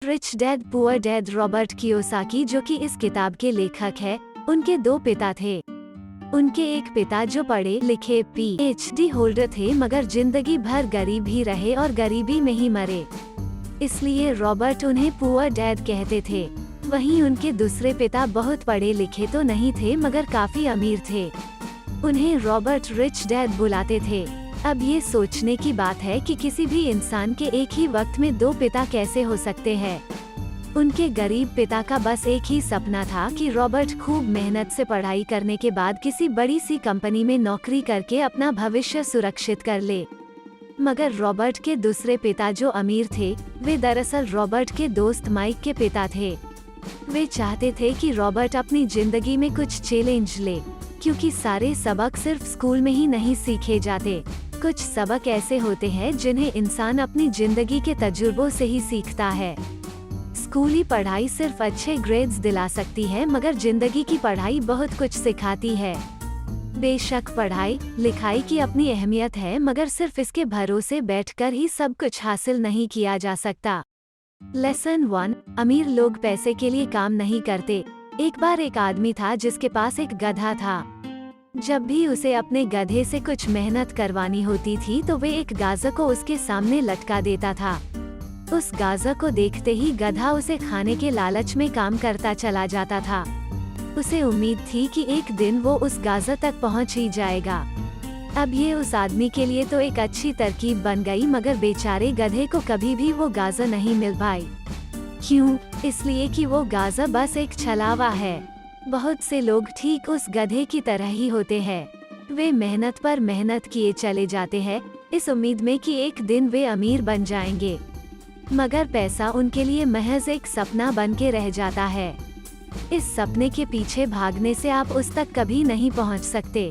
Rich dad poor dad Robert Kiyosaki, जो कि इस किताब के लेखक है, उनके दो पिता थे। उनके एक पिता जो पढ़े लिखे PhD होल्डर थे, मगर जिंदगी भर गरीब ही रहे और गरीबी में ही मरे, इसलिए रॉबर्ट उन्हें पुअर डैड कहते थे। वहीं उनके दूसरे पिता बहुत पढ़े लिखे तो नहीं थे, मगर काफी अमीर थे। उन्हें रॉबर्ट रिच डैड बुलाते थे। अब ये सोचने की बात है कि किसी भी इंसान के एक ही वक्त में दो पिता कैसे हो सकते हैं। उनके गरीब पिता का बस एक ही सपना था कि रॉबर्ट खूब मेहनत से पढ़ाई करने के बाद किसी बड़ी सी कंपनी में नौकरी करके अपना भविष्य सुरक्षित कर ले। मगर रॉबर्ट के दूसरे पिता जो अमीर थे, वे दरअसल रॉबर्ट के दोस्त माइक के पिता थे। वे चाहते थे कि रॉबर्ट अपनी जिंदगी में कुछ चैलेंज ले, क्योंकि सारे सबक सिर्फ स्कूल में ही नहीं सीखे जाते। कुछ सबक ऐसे होते हैं जिन्हें इंसान अपनी जिंदगी के तजुर्बों से ही सीखता है। स्कूली पढ़ाई सिर्फ अच्छे ग्रेड्स दिला सकती है, मगर जिंदगी की पढ़ाई बहुत कुछ सिखाती है। बेशक पढ़ाई लिखाई की अपनी अहमियत है, मगर सिर्फ इसके भरोसे बैठकर ही सब कुछ हासिल नहीं किया जा सकता। लेसन 1, अमीर लोग पैसे के लिए काम नहीं करते। एक बार एक आदमी था जिसके पास एक गधा था। जब भी उसे अपने गधे से कुछ मेहनत करवानी होती थी तो वे एक गाजर को उसके सामने लटका देता था। उस गाजर को देखते ही गधा उसे खाने के लालच में काम करता चला जाता था। उसे उम्मीद थी कि एक दिन वो उस गाजर तक पहुंच ही जाएगा। अब ये उस आदमी के लिए तो एक अच्छी तरकीब बन गई, मगर बेचारे गधे को कभी भी वो गाजर नहीं मिल पाई। क्यों? इसलिए कि वो गाजर बस एक छलावा है। बहुत से लोग ठीक उस गधे की तरह ही होते हैं। वे मेहनत पर मेहनत किए चले जाते हैं, इस उम्मीद में कि एक दिन वे अमीर बन जाएंगे, मगर पैसा उनके लिए महज एक सपना बन के रह जाता है। इस सपने के पीछे भागने से आप उस तक कभी नहीं पहुंच सकते।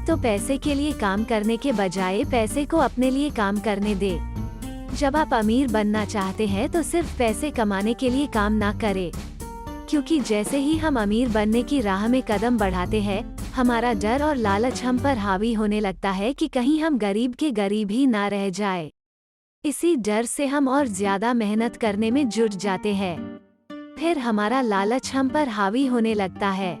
तो पैसे के लिए काम करने के बजाय पैसे को अपने लिए काम करने दे। जब आप अमीर बनना चाहते हैं तो सिर्फ पैसे कमाने के लिए काम ना करें, क्योंकि जैसे ही हम अमीर बनने की राह में कदम बढ़ाते हैं, हमारा डर और लालच हम पर हावी होने लगता है कि कहीं हम गरीब के गरीब ही ना रह जाए। इसी डर से हम और ज्यादा मेहनत करने में जुट जाते हैं। फिर हमारा लालच हम पर हावी होने लगता है।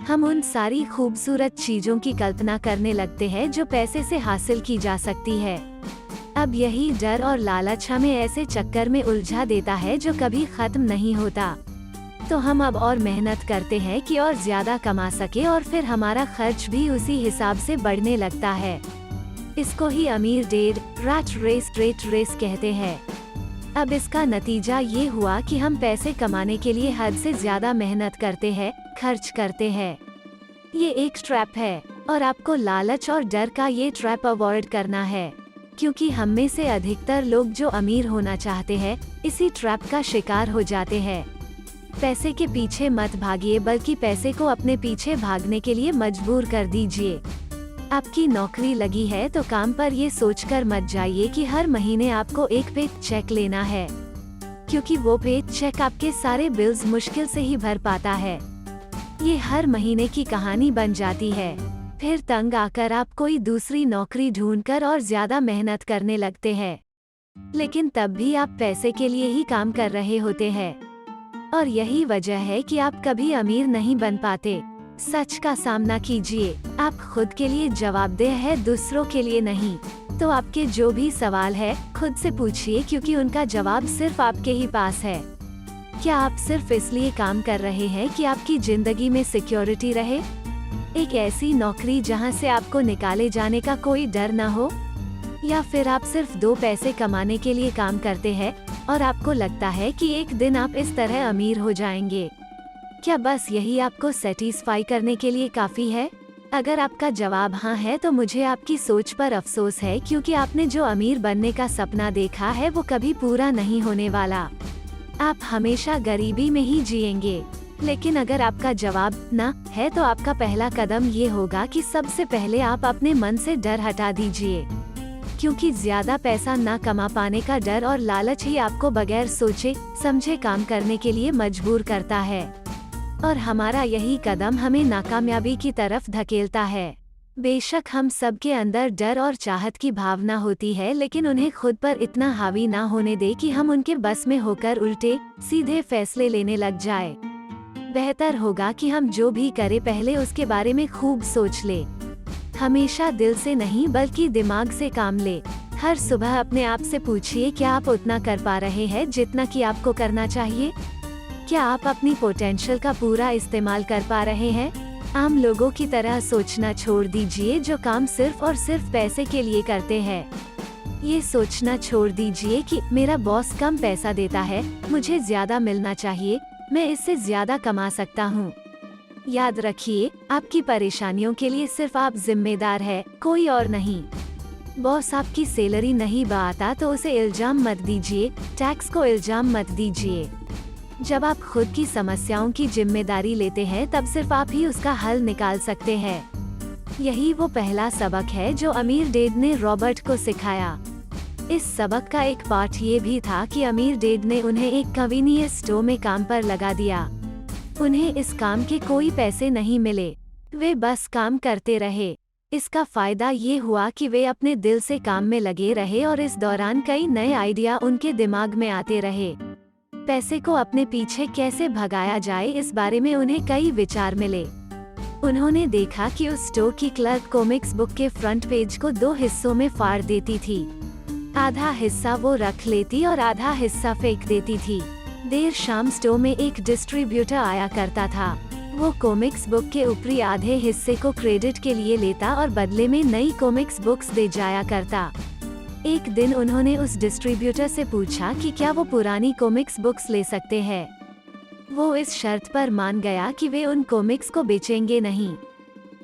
हम उन सारी खूबसूरत चीजों की कल्पना करने लगते हैं जो पैसे से हासिल की जा सकती है। अब यही डर और लालच हमें ऐसे चक्कर में उलझा देता है जो कभी खत्म नहीं होता। तो हम अब और मेहनत करते हैं कि और ज्यादा कमा सके, और फिर हमारा खर्च भी उसी हिसाब से बढ़ने लगता है। इसको ही अमीर डेड रैट रेस कहते हैं। अब इसका नतीजा ये हुआ कि हम पैसे कमाने के लिए हद से ज्यादा मेहनत करते हैं, खर्च करते हैं। ये एक ट्रैप है, और आपको लालच और डर का ये ट्रैप अवॉइड करना है, क्योंकि हम में से अधिकतर लोग जो अमीर होना चाहते हैं, इसी ट्रैप का शिकार हो जाते हैं। पैसे के पीछे मत भागिए, बल्कि पैसे को अपने पीछे भागने के लिए मजबूर कर दीजिए। आपकी नौकरी लगी है तो काम पर ये सोचकर मत जाइए कि हर महीने आपको एक पे चेक लेना है, क्योंकि वो पे चेक आपके सारे बिल्स मुश्किल से ही भर पाता है। ये हर महीने की कहानी बन जाती है। फिर तंग आकर आप कोई दूसरी नौकरी ढूंढकर और ज्यादा मेहनत करने लगते हैं, लेकिन तब भी आप पैसे के लिए ही काम कर रहे होते हैं। और यही वजह है कि आप कभी अमीर नहीं बन पाते। सच का सामना कीजिए, आप खुद के लिए जवाबदेह है, दूसरों के लिए नहीं। तो आपके जो भी सवाल है खुद से पूछिए, क्योंकि उनका जवाब सिर्फ आपके ही पास है। क्या आप सिर्फ इसलिए काम कर रहे हैं कि आपकी जिंदगी में सिक्योरिटी रहे? एक ऐसी नौकरी जहां से आपको निकाले जाने का कोई डर न हो? या फिर आप सिर्फ दो पैसे कमाने के लिए काम करते हैं और आपको लगता है कि एक दिन आप इस तरह अमीर हो जाएंगे? क्या बस यही आपको सेटिस्फाई करने के लिए काफी है? अगर आपका जवाब हाँ है तो मुझे आपकी सोच पर अफसोस है, क्योंकि आपने जो अमीर बनने का सपना देखा है वो कभी पूरा नहीं होने वाला। आप हमेशा गरीबी में ही जिएंगे। लेकिन अगर आपका जवाब ना है तो आपका पहला कदम ये होगा कि सबसे पहले आप अपने मन से डर हटा दीजिए, क्योंकि ज्यादा पैसा ना कमा पाने का डर और लालच ही आपको बगैर सोचे समझे काम करने के लिए मजबूर करता है, और हमारा यही कदम हमें नाकामयाबी की तरफ धकेलता है। बेशक हम सब के अंदर डर और चाहत की भावना होती है, लेकिन उन्हें खुद पर इतना हावी ना होने दे कि हम उनके बस में होकर उल्टे सीधे फैसले लेने लग जाए। बेहतर होगा कि हम जो भी करें पहले उसके बारे में खूब सोच ले। हमेशा दिल से नहीं बल्कि दिमाग से काम ले। हर सुबह अपने आप से पूछिए, क्या आप उतना कर पा रहे हैं जितना कि आपको करना चाहिए? क्या आप अपनी पोटेंशियल का पूरा इस्तेमाल कर पा रहे हैं? आम लोगों की तरह सोचना छोड़ दीजिए जो काम सिर्फ और सिर्फ पैसे के लिए करते हैं। ये सोचना छोड़ दीजिए कि मेरा बॉस कम पैसा देता है, मुझे ज्यादा मिलना चाहिए, मैं इससे ज्यादा कमा सकता हूँ। याद रखिए, आपकी परेशानियों के लिए सिर्फ आप जिम्मेदार है, कोई और नहीं। बॉस आपकी सैलरी नहीं बढ़ाता तो उसे इल्जाम मत दीजिए, टैक्स को इल्जाम मत दीजिए। जब आप खुद की समस्याओं की जिम्मेदारी लेते हैं तब सिर्फ आप ही उसका हल निकाल सकते हैं। यही वो पहला सबक है जो अमीर डैड ने रॉबर्ट को सिखाया। इस सबक का एक पार्ट ये भी था कि अमीर डैड ने उन्हें एक कन्वीनियंस स्टोर में काम पर लगा दिया। उन्हें इस काम के कोई पैसे नहीं मिले, वे बस काम करते रहे। इसका फायदा ये हुआ कि वे अपने दिल से काम में लगे रहे और इस दौरान कई नए आइडिया उनके दिमाग में आते रहे। पैसे को अपने पीछे कैसे भगाया जाए इस बारे में उन्हें कई विचार मिले। उन्होंने देखा कि उस स्टोर की क्लर्क कॉमिक्स बुक के फ्रंट पेज को 2 हिस्सों में फाड़ देती थी। आधा हिस्सा वो रख लेती और आधा हिस्सा फेंक देती थी। देर शाम स्टोर में एक डिस्ट्रीब्यूटर आया करता था। वो कॉमिक्स बुक के ऊपरी आधे हिस्से को क्रेडिट के लिए लेता और बदले में नई कॉमिक्स बुक्स दे जाया करता। एक दिन उन्होंने उस डिस्ट्रीब्यूटर से पूछा कि क्या वो पुरानी कॉमिक्स बुक्स ले सकते हैं। वो इस शर्त पर मान गया कि वे उन कॉमिक्स को बेचेंगे नहीं।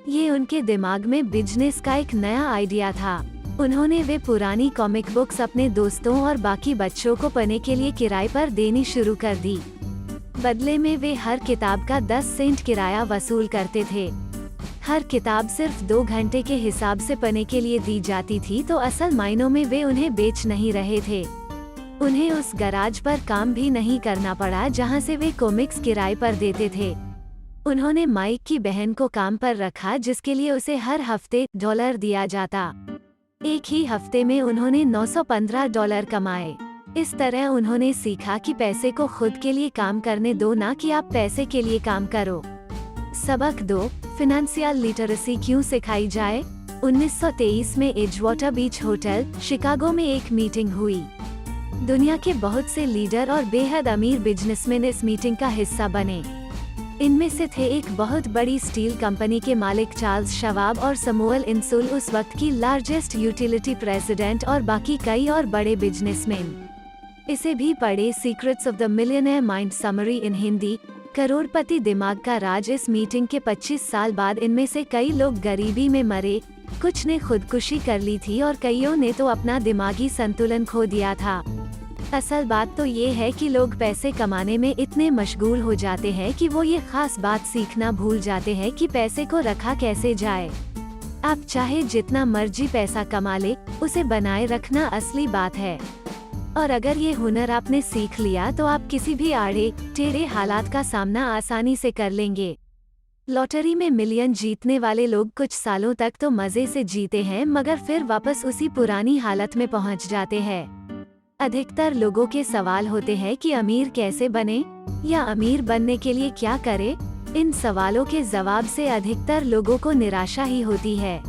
ये उनके दिमाग में बिजनेस का एक नया आइडिया था। उन्होंने वे पुरानी कॉमिक बुक्स अपने दोस्तों और बाकी बच्चों को पढ़ने के लिए किराए पर देनी शुरू कर दी। बदले में वे हर किताब का 10 सेंट किराया वसूल करते थे। हर किताब सिर्फ 2 घंटे के हिसाब से पढ़ने के लिए दी जाती थी, तो असल मायनों में वे उन्हें बेच नहीं रहे थे। उन्हें उस गराज पर काम भी नहीं करना पड़ा जहां से वे कॉमिक्स किराए पर देते थे। उन्होंने माइक की बहन को काम पर रखा जिसके लिए उसे हर हफ्ते $1 दिया जाता। एक ही हफ्ते में उन्होंने $915 कमाए। इस तरह उन्होंने सीखा कि पैसे को खुद के लिए काम करने दो, ना कि आप पैसे के लिए काम करो। सबक 2, फाइनेंशियल लिटरेसी क्यों सिखाई जाए। 1923 में एजवाटर बीच होटल, शिकागो में एक मीटिंग हुई। दुनिया के बहुत से लीडर और बेहद अमीर बिजनेसमैन इस मीटिंग का हिस्सा बने। इनमें से थे एक बहुत बड़ी स्टील कंपनी के मालिक चार्ल्स शवाब और समूएल इंसुल, उस वक्त की लार्जेस्ट यूटिलिटी प्रेसिडेंट, और बाकी कई और बड़े बिजनेसमैन। इसे भी पढ़े, secrets of the millionaire mind summary in Hindi. करोड़पति दिमाग का राज। इस मीटिंग के 25 साल बाद इनमें से कई लोग गरीबी में मरे, कुछ ने खुदकुशी कर ली थी और कईयों ने तो अपना दिमागी संतुलन खो दिया था। असल बात तो ये है कि लोग पैसे कमाने में इतने मशगूल हो जाते हैं कि वो ये खास बात सीखना भूल जाते हैं कि पैसे को रखा कैसे जाए। आप चाहे जितना मर्जी पैसा कमा ले, उसे बनाए रखना असली बात है। और अगर ये हुनर आपने सीख लिया तो आप किसी भी आड़े टेढ़े हालात का सामना आसानी से कर लेंगे। लॉटरी में मिलियन जीतने वाले लोग कुछ सालों तक तो मजे से जीते हैं, मगर फिर वापस उसी पुरानी हालत में पहुंच जाते हैं। अधिकतर लोगों के सवाल होते हैं कि अमीर कैसे बने या अमीर बनने के लिए क्या करें। इन सवालों के जवाब से अधिकतर लोगों को निराशा ही होती है,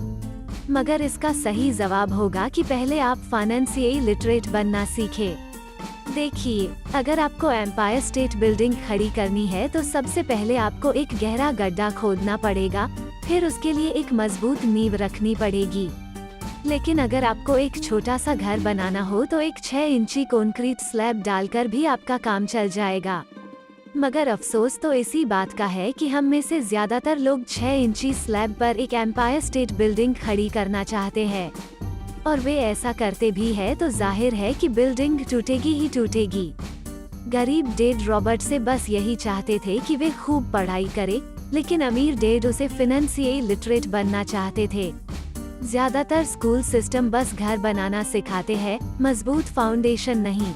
मगर इसका सही जवाब होगा कि पहले आप फाइनेंशियली लिटरेट बनना सीखें। देखिए, अगर आपको एम्पायर स्टेट बिल्डिंग खड़ी करनी है तो सबसे पहले आपको एक गहरा गड्ढा खोदना पड़ेगा, फिर उसके लिए एक मजबूत नींव रखनी पड़ेगी। लेकिन अगर आपको एक छोटा सा घर बनाना हो तो एक 6 इंची कंक्रीट स्लैब डालकर भी आपका काम चल जाएगा। मगर अफसोस तो इसी बात का है कि हम में से ज्यादातर लोग 6 इंची स्लैब पर एक एम्पायर स्टेट बिल्डिंग खड़ी करना चाहते हैं, और वे ऐसा करते भी है तो जाहिर है कि बिल्डिंग टूटेगी ही टूटेगी। गरीब डैड रॉबर्ट से बस यही चाहते थे कि वे खूब पढ़ाई करे, लेकिन अमीर डैड उसे फाइनेंशियली लिटरेट बनना चाहते थे। ज्यादातर स्कूल सिस्टम बस घर बनाना सिखाते हैं, मजबूत फाउंडेशन नहीं।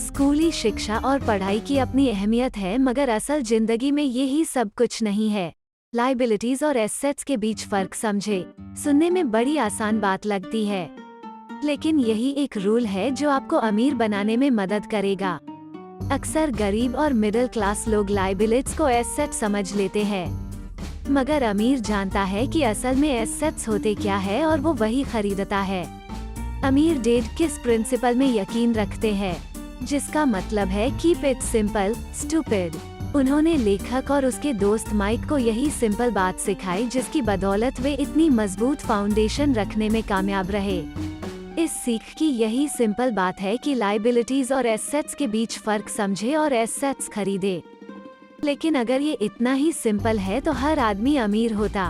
स्कूली शिक्षा और पढ़ाई की अपनी अहमियत है, मगर असल जिंदगी में यही सब कुछ नहीं है। लायबिलिटीज और एसेट्स के बीच फर्क समझे। सुनने में बड़ी आसान बात लगती है, लेकिन यही एक रूल है जो आपको अमीर बनाने में मदद करेगा। अक्सर गरीब और मिडिल क्लास लोग लायबिलिटीज को एसेट समझ लेते हैं, मगर अमीर जानता है कि असल में एसेट्स होते क्या है और वो वही खरीदता है। अमीर डैड किस प्रिंसिपल में यकीन रखते हैं, जिसका मतलब है कीप इट सिंपल स्टूपिड। उन्होंने लेखक और उसके दोस्त माइक को यही सिंपल बात सिखाई, जिसकी बदौलत वे इतनी मजबूत फाउंडेशन रखने में कामयाब रहे। इस सीख की यही सिंपल बात है कि लायबिलिटीज और एसेट्स के बीच फर्क समझे और एसेट्स खरीदे। लेकिन अगर ये इतना ही सिंपल है तो हर आदमी अमीर होता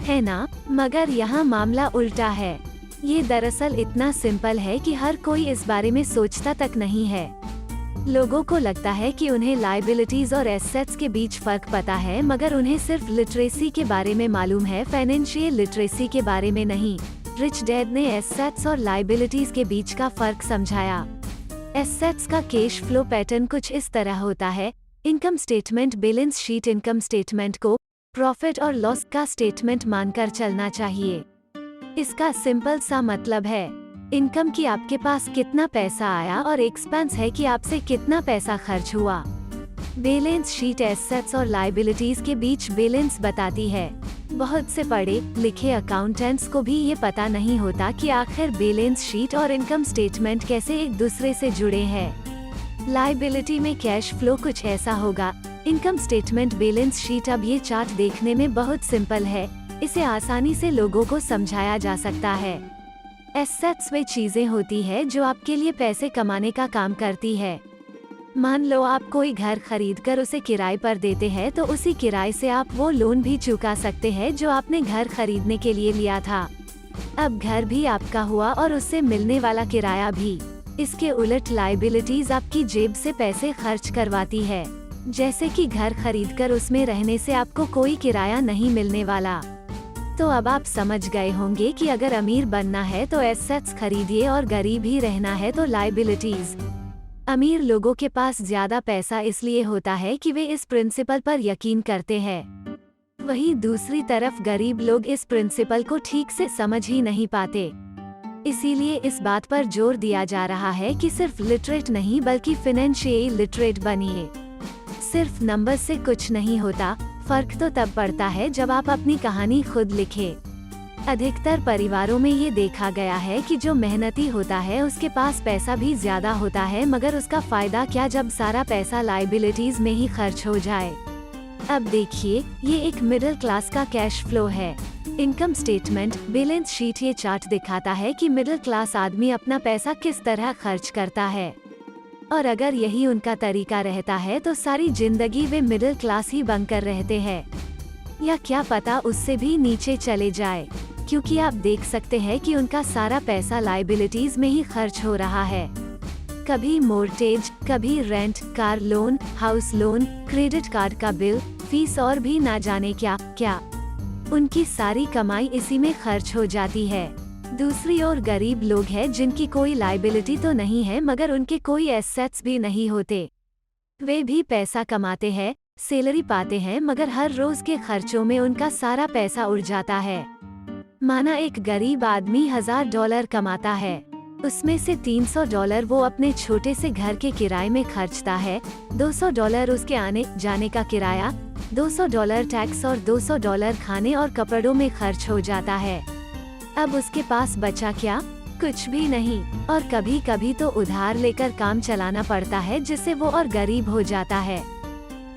है ना? मगर यहाँ मामला उल्टा है। ये दरअसल इतना सिंपल है कि हर कोई इस बारे में सोचता तक नहीं है। लोगों को लगता है कि उन्हें लायबिलिटीज और एसेट्स के बीच फर्क पता है, मगर उन्हें सिर्फ लिटरेसी के बारे में मालूम है, फाइनेंशियल लिटरेसी के बारे में नहीं। रिच डैड ने एसेट्स और लायबिलिटीज के बीच का फर्क समझाया। एसेट्स का कैश फ्लो पैटर्न कुछ इस तरह होता है। Income statement, balance sheet. Income statement को प्रॉफिट और लॉस का स्टेटमेंट मानकर चलना चाहिए। इसका सिंपल सा मतलब है इनकम की आपके पास कितना पैसा आया और एक्सपेंस है कि आपसे कितना पैसा खर्च हुआ। बैलेंस शीट एसेट्स और लायबिलिटीज के बीच बैलेंस बताती है। बहुत से पढ़े लिखे अकाउंटेंट्स को भी ये पता नहीं होता कि आखिर बैलेंस शीट और इनकम स्टेटमेंट कैसे एक दूसरे से जुड़े हैं। लायबिलिटी में कैश फ्लो कुछ ऐसा होगा। Income statement, balance sheet. अब ये चार्ट देखने में बहुत सिंपल है, इसे आसानी से लोगों को समझाया जा सकता है। एसेट्स वे चीजें होती है जो आपके लिए पैसे कमाने का काम करती है। मान लो आप कोई घर खरीद कर उसे किराए पर देते हैं, तो उसी किराए से आप वो लोन भी चुका सकते हैं जो आपने घर खरीदने के लिए लिया था। अब घर भी आपका हुआ और उससे मिलने वाला किराया भी। इसके उलट लायबिलिटीज आपकी जेब से पैसे खर्च करवाती है, जैसे कि घर खरीदकर उसमें रहने से आपको कोई किराया नहीं मिलने वाला। तो अब आप समझ गए होंगे कि अगर अमीर बनना है तो एसेट्स खरीदिए और गरीब ही रहना है तो लायबिलिटीज। अमीर लोगों के पास ज्यादा पैसा इसलिए होता है कि वे इस प्रिंसिपल पर यकीन करते हैं। वहीं दूसरी तरफ गरीब लोग इस प्रिंसिपल को ठीक से समझ ही नहीं पाते। इसीलिए इस बात पर जोर दिया जा रहा है कि सिर्फ लिटरेट नहीं बल्कि फाइनेंशियल लिटरेट बनिए। सिर्फ नंबर से कुछ नहीं होता। फर्क तो तब पड़ता है जब आप अपनी कहानी खुद लिखें। अधिकतर परिवारों में ये देखा गया है कि जो मेहनती होता है उसके पास पैसा भी ज्यादा होता है, मगर उसका फायदा क्या जब सारा पैसा लायबिलिटीज में ही खर्च हो जाए। अब देखिए, ये एक मिडिल क्लास का कैश फ्लो है। Income statement, balance sheet. ये चार्ट दिखाता है कि मिडिल क्लास आदमी अपना पैसा किस तरह खर्च करता है, और अगर यही उनका तरीका रहता है तो सारी जिंदगी वे मिडिल क्लास ही बनकर रहते हैं, या क्या पता उससे भी नीचे चले जाए, क्योंकि आप देख सकते हैं कि उनका सारा पैसा लायबिलिटीज में ही खर्च हो रहा है। कभी मोर्टेज, कभी rent, car loan, house loan, credit card का बिल, फीस और भी ना जाने क्या क्या। उनकी सारी कमाई इसी में खर्च हो जाती है। दूसरी ओर गरीब लोग हैं जिनकी कोई लायबिलिटी तो नहीं है, मगर उनके कोई एसेट्स भी नहीं होते। वे भी पैसा कमाते हैं, सैलरी पाते हैं, मगर हर रोज के खर्चों में उनका सारा पैसा उड़ जाता है। माना एक गरीब आदमी $1000 कमाता है, उसमें से $300 वो अपने छोटे से घर के किराए में खर्चता है, $200 उसके आने जाने का किराया, $200 टैक्स और $200 खाने और कपड़ों में खर्च हो जाता है। अब उसके पास बचा क्या? कुछ भी नहीं। और कभी कभी तो उधार लेकर काम चलाना पड़ता है, जिससे वो और गरीब हो जाता है।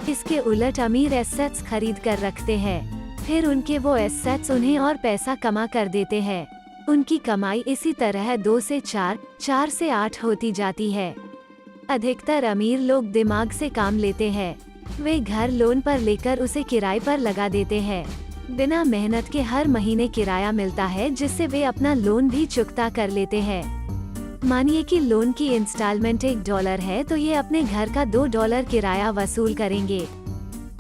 इसके उलट अमीर एसेट्स खरीद कर रखते हैं, फिर उनके वो एसेट्स उन्हें और पैसा कमा कर देते हैं। उनकी कमाई इसी तरह 2 से 4, 4 से 8 होती जाती है। अधिकतर अमीर लोग दिमाग से काम लेते हैं। वे घर लोन पर लेकर उसे किराए पर लगा देते हैं। बिना मेहनत के हर महीने किराया मिलता है, जिससे वे अपना लोन भी चुकता कर लेते हैं। मानिए कि लोन की इंस्टॉलमेंट $1 है, तो ये अपने घर का $2 किराया वसूल करेंगे।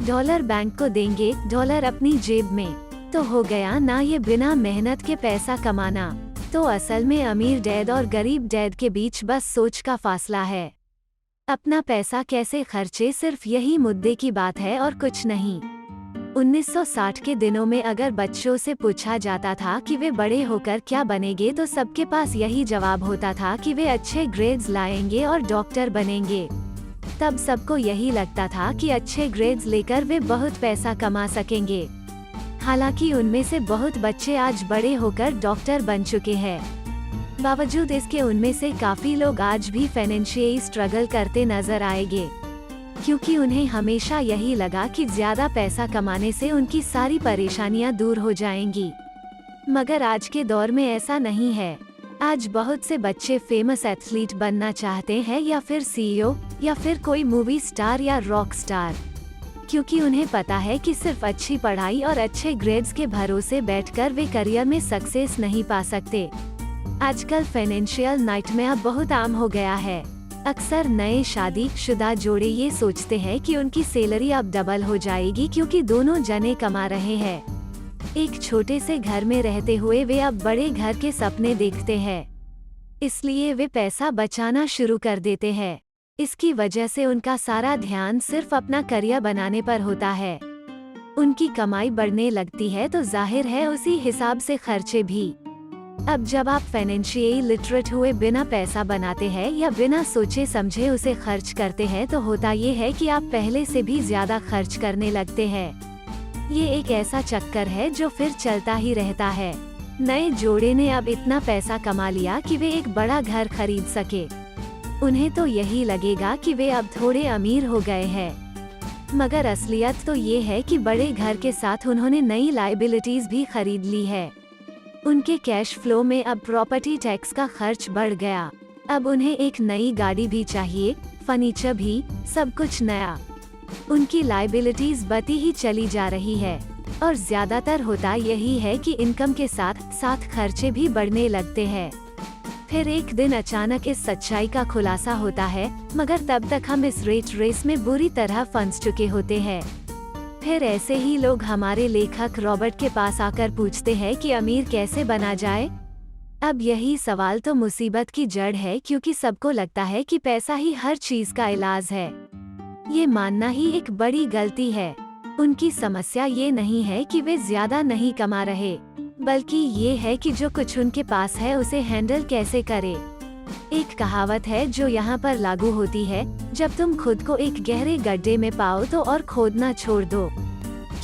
$1 बैंक को देंगे, $1 अपनी जेब में। तो हो गया ना ये बिना मेहनत के पैसा कमाना। तो असल में अमीर डैड और गरीब डैड के बीच बस सोच का फासला है। अपना पैसा कैसे खर्चे, सिर्फ यही मुद्दे की बात है और कुछ नहीं। 1960 के दिनों में अगर बच्चों से पूछा जाता था कि वे बड़े होकर क्या बनेंगे तो सबके पास यही जवाब होता था कि वे अच्छे ग्रेड्स लाएंगे और डॉक्टर बनेंगे। तब सबको यही लगता था कि अच्छे ग्रेड्स लेकर वे बहुत पैसा कमा सकेंगे। हालांकि उनमें से बहुत बच्चे आज बड़े होकर डॉक्टर बन चुके हैं। बावजूद इसके उनमें से काफी लोग आज भी फाइनेंशियली स्ट्रगल करते नजर आएंगे, क्योंकि उन्हें हमेशा यही लगा कि ज्यादा पैसा कमाने से उनकी सारी परेशानियां दूर हो जाएंगी। मगर आज के दौर में ऐसा नहीं है। आज बहुत से बच्चे फेमस एथलीट बनना चाहते हैं, या फिर सीईओ, या फिर कोई मूवी स्टार या रॉक स्टार, क्योंकि उन्हें पता है कि सिर्फ अच्छी पढ़ाई और अच्छे ग्रेड्स के भरोसे बैठकर वे करियर में सक्सेस नहीं पा सकते। आजकल फाइनेंशियल नाइटमेयर बहुत आम हो गया है। अक्सर नए शादीशुदा जोड़े ये सोचते हैं कि उनकी सैलरी अब डबल हो जाएगी क्योंकि दोनों जने कमा रहे हैं। एक छोटे से घर में रहते हुए वे अब बड़े घर के सपने देखते हैं, इसलिए वे पैसा बचाना शुरू कर देते हैं। इसकी वजह से उनका सारा ध्यान सिर्फ अपना करियर बनाने पर होता है। उनकी कमाई बढ़ने लगती है तो जाहिर है उसी हिसाब से खर्चे भी। अब जब आप फाइनेंशियली लिटरेट हुए बिना पैसा बनाते हैं या बिना सोचे समझे उसे खर्च करते हैं तो होता ये है कि आप पहले से भी ज्यादा खर्च करने लगते हैं। ये एक ऐसा चक्कर है जो फिर चलता ही रहता है। नए जोड़े ने अब इतना पैसा कमा लिया कि वे एक बड़ा घर खरीद सके। उन्हें तो यही लगेगा कि वे अब थोड़े अमीर हो गए हैं, मगर असलियत तो ये है कि बड़े घर के साथ उन्होंने नई लायबिलिटीज भी खरीद ली है। उनके कैश फ्लो में अब प्रॉपर्टी टैक्स का खर्च बढ़ गया। अब उन्हें एक नई गाड़ी भी चाहिए, फर्नीचर भी, सब कुछ नया। उनकी लायबिलिटीज बढ़ती ही चली जा रही है, और ज्यादातर होता यही है कि इनकम के साथ साथ खर्चे भी बढ़ने लगते हैं। फिर एक दिन अचानक इस सच्चाई का खुलासा होता है, मगर तब तक हम इस रेट रेस में बुरी तरह फंस चुके होते हैं। फिर ऐसे ही लोग हमारे लेखक रॉबर्ट के पास आकर पूछते हैं कि अमीर कैसे बना जाए। अब यही सवाल तो मुसीबत की जड़ है, क्योंकि सबको लगता है कि पैसा ही हर चीज का इलाज है। ये मानना ही एक बड़ी गलती है। उनकी समस्या ये नहीं है कि वे ज्यादा नहीं कमा रहे, बल्कि ये है कि जो कुछ उनके पास है उसे हैंडल कैसे करे। एक कहावत है जो यहाँ पर लागू होती है, जब तुम खुद को एक गहरे गड्ढे में पाओ तो और खोदना छोड़ दो।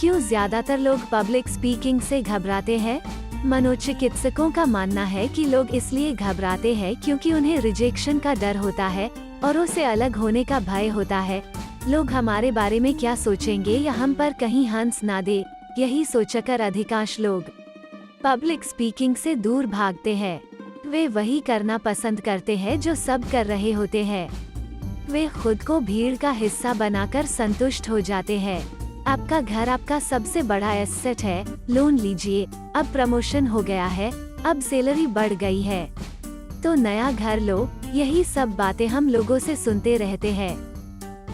क्यों ज्यादातर लोग पब्लिक स्पीकिंग से घबराते हैं? मनोचिकित्सकों का मानना है कि लोग इसलिए घबराते हैं क्योंकि उन्हें रिजेक्शन का डर होता है और उससे अलग होने का भय होता है। लोग हमारे बारे में क्या सोचेंगे या हम पर कहीं हंस ना दे, यही सोचकर अधिकांश लोग पब्लिक स्पीकिंग से दूर भागते हैं। वे वही करना पसंद करते हैं जो सब कर रहे होते हैं। वे खुद को भीड़ का हिस्सा बनाकर संतुष्ट हो जाते हैं। आपका घर आपका सबसे बड़ा एसेट है, लोन लीजिए, अब प्रमोशन हो गया है, अब सैलरी बढ़ गई है तो नया घर लो। यही सब बातें हम लोगों से सुनते रहते हैं,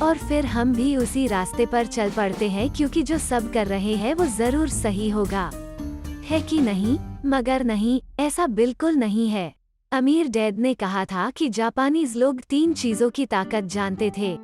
और फिर हम भी उसी रास्ते पर चल पड़ते हैं, क्योंकि जो सब कर रहे हैं वो जरूर सही होगा, है कि नहीं? मगर नहीं, ऐसा बिल्कुल नहीं है। अमीर डैड ने कहा था कि जापानीज लोग 3 चीजों की ताकत जानते थे।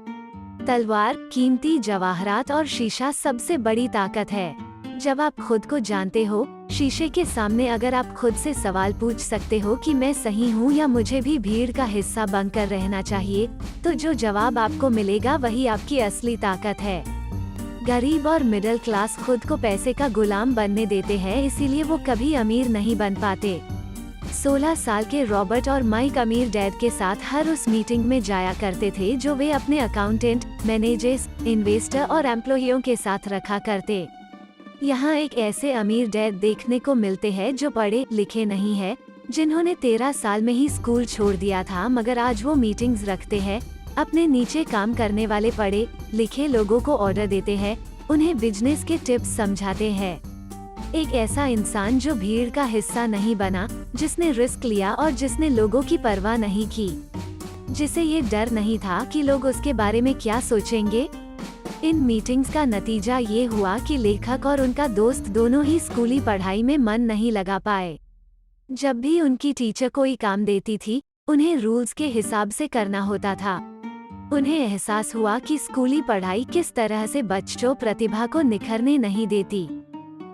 तलवार, कीमती जवाहरात और शीशा सबसे बड़ी ताकत है। जब आप खुद को जानते हो, शीशे के सामने अगर आप खुद से सवाल पूछ सकते हो कि मैं सही हूँ या मुझे भी भीड़ का हिस्सा बनकर रहना चाहिए, तो जो जवाब आपको मिलेगा वही आपकी असली ताकत है। गरीब और मिडिल क्लास खुद को पैसे का गुलाम बनने देते हैं, इसीलिए वो कभी अमीर नहीं बन पाते। 16 साल के रॉबर्ट और माइक अमीर डैड के साथ हर उस मीटिंग में जाया करते थे जो वे अपने अकाउंटेंट, मैनेजर्स, इन्वेस्टर और एम्प्लॉइयों के साथ रखा करते। यहाँ एक ऐसे अमीर डैड देखने को मिलते हैं जो पढ़े लिखे नहीं है, जिन्होंने 13 साल में ही स्कूल छोड़ दिया था, मगर आज वो मीटिंग्स रखते हैं, अपने नीचे काम करने वाले पढ़े लिखे लोगों को ऑर्डर देते हैं, उन्हें बिजनेस के टिप्स समझाते हैं। एक ऐसा इंसान जो भीड़ का हिस्सा नहीं बना, जिसने रिस्क लिया और जिसने लोगों की परवाह नहीं की, जिसे ये डर नहीं था कि लोग उसके बारे में क्या सोचेंगे। इन मीटिंग्स का नतीजा ये हुआ कि लेखक और उनका दोस्त दोनों ही स्कूली पढ़ाई में मन नहीं लगा पाए। जब भी उनकी टीचर कोई काम देती थी, उन्हें रूल्स के हिसाब से करना होता था। उन्हें एहसास हुआ कि स्कूली पढ़ाई किस तरह से बच्चों प्रतिभा को निखरने नहीं देती।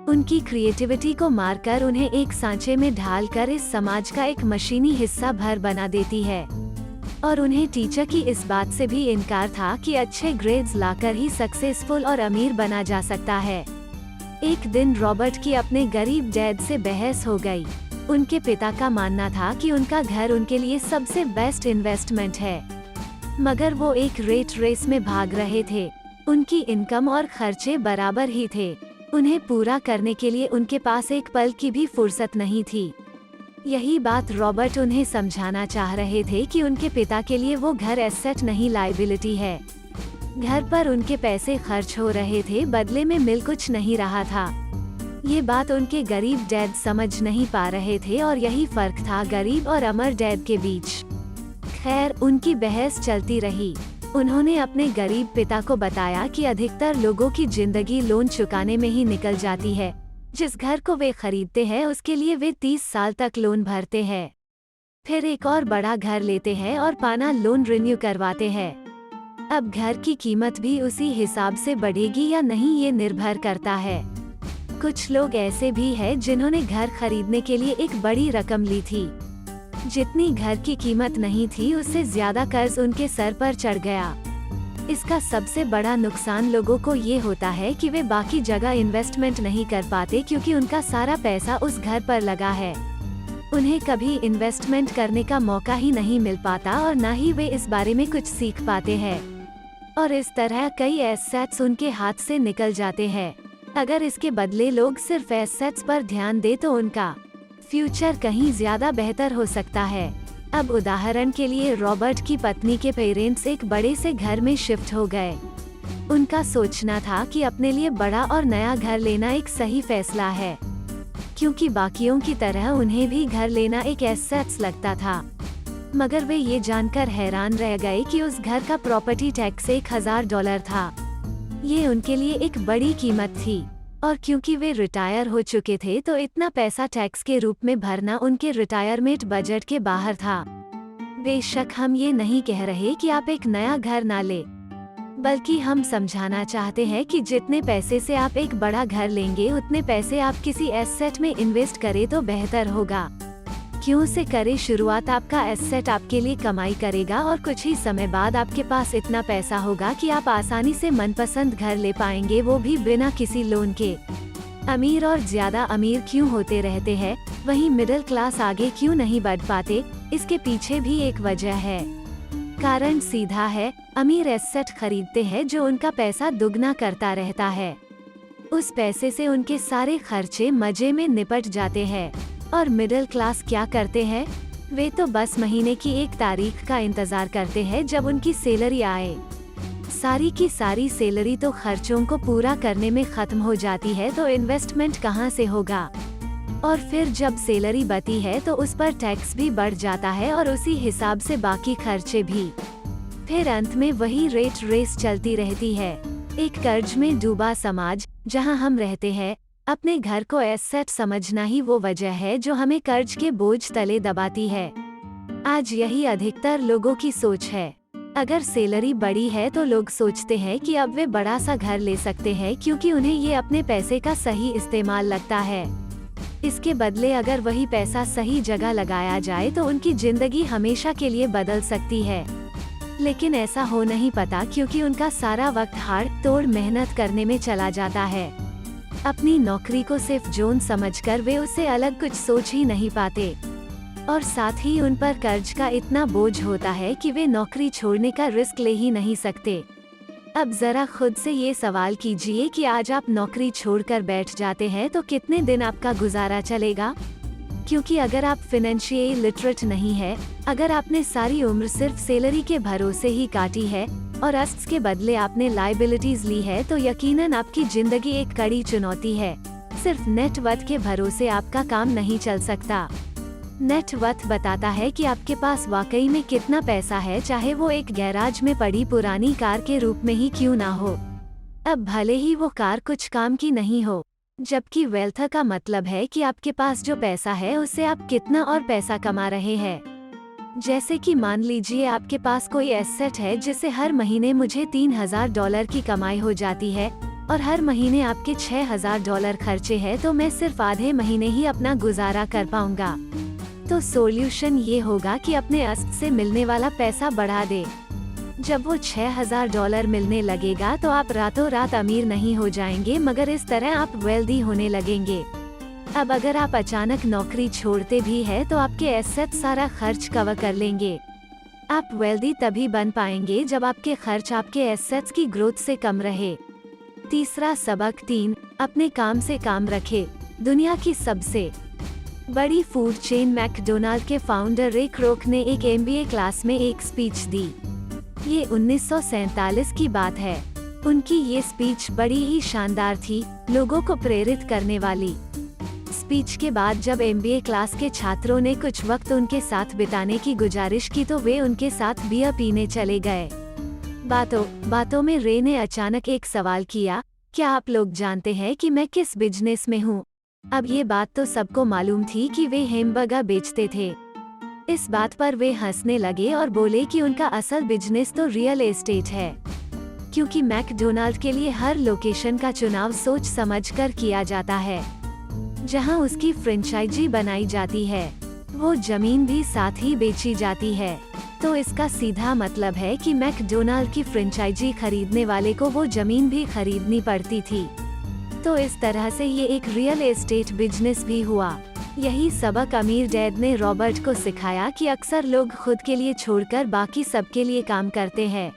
उनकी क्रिएटिविटी को मारकर उन्हें एक सांचे में ढालकर इस समाज का एक मशीनी हिस्सा भर बना देती है। और उन्हें टीचर की इस बात से भी इनकार था कि अच्छे ग्रेड्स लाकर ही सक्सेसफुल और अमीर बना जा सकता है। एक दिन रॉबर्ट की अपने गरीब डैड से बहस हो गई। उनके पिता का मानना था कि उनका घर उनके लिए सबसे बेस्ट इन्वेस्टमेंट है, मगर वो एक रेट रेस में भाग रहे थे। उनकी इनकम और खर्चे बराबर ही थे। उन्हें पूरा करने के लिए उनके पास एक पल की भी फुर्सत नहीं थी। यही बात रॉबर्ट उन्हें समझाना चाह रहे थे कि उनके पिता के लिए वो घर एसेट नहीं लायबिलिटी है। घर पर उनके पैसे खर्च हो रहे थे, बदले में मिल कुछ नहीं रहा था। ये बात उनके गरीब डैड समझ नहीं पा रहे थे और यही फर्क था गरीब और अमर डैड के बीच। खैर, उनकी बहस चलती रही। उन्होंने अपने गरीब पिता को बताया कि अधिकतर लोगों की जिंदगी लोन चुकाने में ही निकल जाती है। जिस घर को वे खरीदते हैं उसके लिए वे 30 साल तक लोन भरते हैं, फिर एक और बड़ा घर लेते हैं और पाना लोन रिन्यू करवाते हैं। अब घर की कीमत भी उसी हिसाब से बढ़ेगी या नहीं ये निर्भर करता है। कुछ लोग ऐसे भी हैं जिन्होंने घर खरीदने के लिए एक बड़ी रकम ली थी। जितनी घर की कीमत नहीं थी उससे ज्यादा कर्ज उनके सर पर चढ़ गया। इसका सबसे बड़ा नुकसान लोगों को ये होता है कि वे बाकी जगह इन्वेस्टमेंट नहीं कर पाते क्योंकि उनका सारा पैसा उस घर पर लगा है। उन्हें कभी इन्वेस्टमेंट करने का मौका ही नहीं मिल पाता और न ही वे इस बारे में कुछ सीख पाते हैं, और इस तरह कई एसेट्स उनके हाथ से निकल जाते हैं। अगर इसके बदले लोग सिर्फ एसेट्स पर ध्यान दे तो उनका फ्यूचर कहीं ज्यादा बेहतर हो सकता है। अब उदाहरण के लिए रॉबर्ट की पत्नी के पेरेंट्स एक बड़े से घर में शिफ्ट हो गए। उनका सोचना था कि अपने लिए बड़ा और नया घर लेना एक सही फैसला है, क्योंकि बाकियों की तरह उन्हें भी घर लेना एक एसेट्स लगता था। मगर वे ये जानकर हैरान रह गए कि उस घर का प्रॉपर्टी टैक्स $1000 था। ये उनके लिए एक बड़ी कीमत थी, और क्योंकि वे रिटायर हो चुके थे तो इतना पैसा टैक्स के रूप में भरना उनके रिटायरमेंट बजट के बाहर था। बेशक हम ये नहीं कह रहे कि आप एक नया घर ना ले, बल्कि हम समझाना चाहते हैं कि जितने पैसे से आप एक बड़ा घर लेंगे उतने पैसे आप किसी एसेट में इन्वेस्ट करें तो बेहतर होगा। क्यों से करे शुरुआत, आपका एसेट आपके लिए कमाई करेगा और कुछ ही समय बाद आपके पास इतना पैसा होगा कि आप आसानी से मनपसंद घर ले पाएंगे, वो भी बिना किसी लोन के। अमीर और ज्यादा अमीर क्यों होते रहते हैं, वहीं मिडिल क्लास आगे क्यों नहीं बढ़ पाते? इसके पीछे भी एक वजह है। कारण सीधा है, अमीर एसेट खरीदते हैं जो उनका पैसा दुगना करता रहता है। उस पैसे से उनके सारे खर्चे मजे में निपट जाते हैं। और मिडिल क्लास क्या करते हैं? वे तो बस महीने की 1 तारीख का इंतजार करते हैं जब उनकी सैलरी आए। सारी की सारी सैलरी तो खर्चों को पूरा करने में खत्म हो जाती है, तो इन्वेस्टमेंट कहाँ से होगा? और फिर जब सैलरी बची है तो उस पर टैक्स भी बढ़ जाता है और उसी हिसाब से बाकी खर्चे भी। फिर अंत में वही रेट रेस चलती रहती है। एक कर्ज में डूबा समाज जहां हम रहते हैं, अपने घर को एसेट समझना ही वो वजह है जो हमें कर्ज के बोझ तले दबाती है। आज यही अधिकतर लोगों की सोच है। अगर सैलरी बड़ी है तो लोग सोचते हैं कि अब वे बड़ा सा घर ले सकते हैं क्योंकि उन्हें ये अपने पैसे का सही इस्तेमाल लगता है। इसके बदले अगर वही पैसा सही जगह लगाया जाए तो उनकी जिंदगी हमेशा के लिए बदल सकती है। लेकिन ऐसा हो नहीं पाता क्योंकि उनका सारा वक्त हाड़ तोड़ मेहनत करने में चला जाता है। अपनी नौकरी को सिर्फ जोन समझकर वे उससे अलग कुछ सोच ही नहीं पाते, और साथ ही उन पर कर्ज का इतना बोझ होता है कि वे नौकरी छोड़ने का रिस्क ले ही नहीं सकते। अब जरा खुद से ये सवाल कीजिए कि आज आप नौकरी छोड़कर बैठ जाते हैं तो कितने दिन आपका गुजारा चलेगा? क्योंकि अगर आप फाइनेंशियली लिटरेट नहीं है, अगर आपने सारी उम्र सिर्फ सैलरी के भरोसे ही काटी है और असेट्स के बदले आपने लायबिलिटीज ली है, तो यकीनन आपकी जिंदगी एक कड़ी चुनौती है। सिर्फ नेटवर्थ के भरोसे आपका काम नहीं चल सकता। नेटवर्थ बताता है कि आपके पास वाकई में कितना पैसा है, चाहे वो एक गैराज में पड़ी पुरानी कार के रूप में ही क्यों ना हो। अब भले ही वो कार कुछ काम की नहीं हो, जबकि वेल्थ का मतलब है कि आपके पास जो पैसा है उससे आप कितना और पैसा कमा रहे हैं। जैसे कि मान लीजिए आपके पास कोई एसेट है जिससे हर महीने मुझे $3000 की कमाई हो जाती है और हर महीने आपके $6000 खर्चे हैं, तो मैं सिर्फ आधे महीने ही अपना गुजारा कर पाऊंगा। तो सॉल्यूशन ये होगा कि अपने अस्त से मिलने वाला पैसा बढ़ा दे। जब वो $6000 मिलने लगेगा तो आप रातों रात अमीर नहीं हो जाएंगे, मगर इस तरह आप वेल्दी होने लगेंगे। अब अगर आप अचानक नौकरी छोड़ते भी हैं तो आपके एसेट सारा खर्च कवर कर लेंगे। आप वेल्दी तभी बन पाएंगे जब आपके खर्च आपके एसेट्स की ग्रोथ से कम रहे। तीसरा सबक 3, अपने काम से काम रखे। दुनिया की सबसे बड़ी फूड चेन मैकडोनाल्ड के फाउंडर रे क्रोक ने एक MBA क्लास में एक स्पीच दी। ये 1947 की बात है। उनकी ये स्पीच बड़ी ही शानदार थी, लोगों को प्रेरित करने वाली। स्पीच के बाद जब MBA क्लास के छात्रों ने कुछ वक्त उनके साथ बिताने की गुजारिश की तो वे उनके साथ बियर पीने चले गए। बातों में रे ने अचानक एक सवाल किया, क्या आप लोग जानते हैं कि मैं किस बिजनेस में हूँ? अब ये बात तो सबको मालूम थी कि वे हैमबर्गर बेचते थे। इस बात पर वे हंसने लगे और बोले कि उनका असल बिजनेस तो रियल एस्टेट है, क्योंकि मैकडोनाल्ड के लिए हर लोकेशन का चुनाव सोच समझकर किया जाता है। जहां उसकी फ्रेंचाइजी बनाई जाती है, वो जमीन भी साथ ही बेची जाती है। तो इसका सीधा मतलब है कि मैकडोनाल्ड की फ्रेंचाइजी खरीदने वाले को वो जमीन भी खरीदनी पड़ती थी। तो इस तरह से ये एक रियल एस्टेट बिजनेस भी हुआ। यही सबक अमीर डैड ने रॉबर्ट को सिखाया कि अक्सर लोग खुद के लिए छोड़कर बाकी सबके लिए काम करते हैं।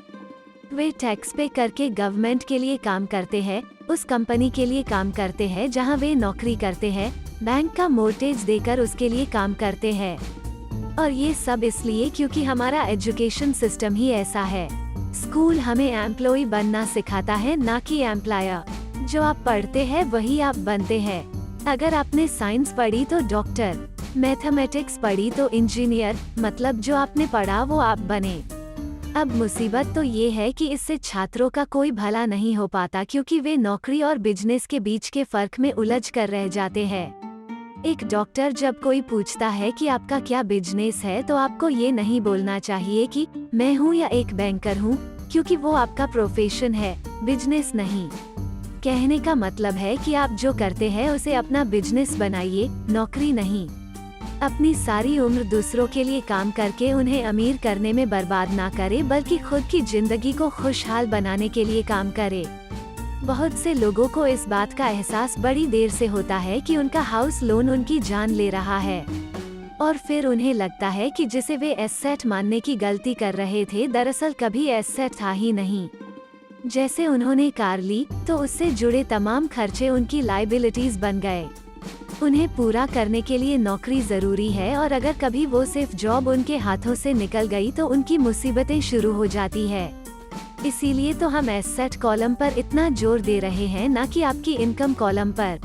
वे टैक्स पे करके गवर्नमेंट के लिए काम करते हैं, उस कंपनी के लिए काम करते हैं जहां वे नौकरी करते हैं, बैंक का मोर्टेज देकर उसके लिए काम करते हैं। और ये सब इसलिए क्योंकि हमारा एजुकेशन सिस्टम ही ऐसा है। स्कूल हमें एम्प्लॉय बनना सिखाता है, ना कि एम्प्लॉयर। जो आप पढ़ते हैं वही आप बनते हैं। अगर आपने साइंस पढ़ी तो डॉक्टर, मैथमेटिक्स पढ़ी तो इंजीनियर, मतलब जो आपने पढ़ा वो आप बने। अब मुसीबत तो ये है कि इससे छात्रों का कोई भला नहीं हो पाता, क्योंकि वे नौकरी और बिजनेस के बीच के फर्क में उलझ कर रह जाते हैं। एक डॉक्टर जब कोई पूछता है कि आपका क्या बिजनेस है, तो आपको ये नहीं बोलना चाहिए कि मैं हूँ या एक बैंकर हूँ, क्योंकि वो आपका प्रोफेशन है, बिजनेस नहीं। कहने का मतलब है कि आप जो करते हैं उसे अपना बिजनेस बनाइए, नौकरी नहीं। अपनी सारी उम्र दूसरों के लिए काम करके उन्हें अमीर करने में बर्बाद ना करे, बल्कि खुद की जिंदगी को खुशहाल बनाने के लिए काम करे। बहुत से लोगों को इस बात का एहसास बड़ी देर से होता है कि उनका हाउस लोन उनकी जान ले रहा है, और फिर उन्हें लगता है कि जिसे वे एसेट मानने की गलती कर रहे थे, दरअसल कभी एसेट था ही नहीं। जैसे उन्होंने कार ली तो उससे जुड़े तमाम खर्चे उनकी लायबिलिटीज बन गए। उन्हें पूरा करने के लिए नौकरी जरूरी है, और अगर कभी वो सिर्फ जॉब उनके हाथों से निकल गई तो उनकी मुसीबतें शुरू हो जाती है। इसीलिए तो हम एसेट कॉलम पर इतना जोर दे रहे हैं, ना कि आपकी इनकम कॉलम पर।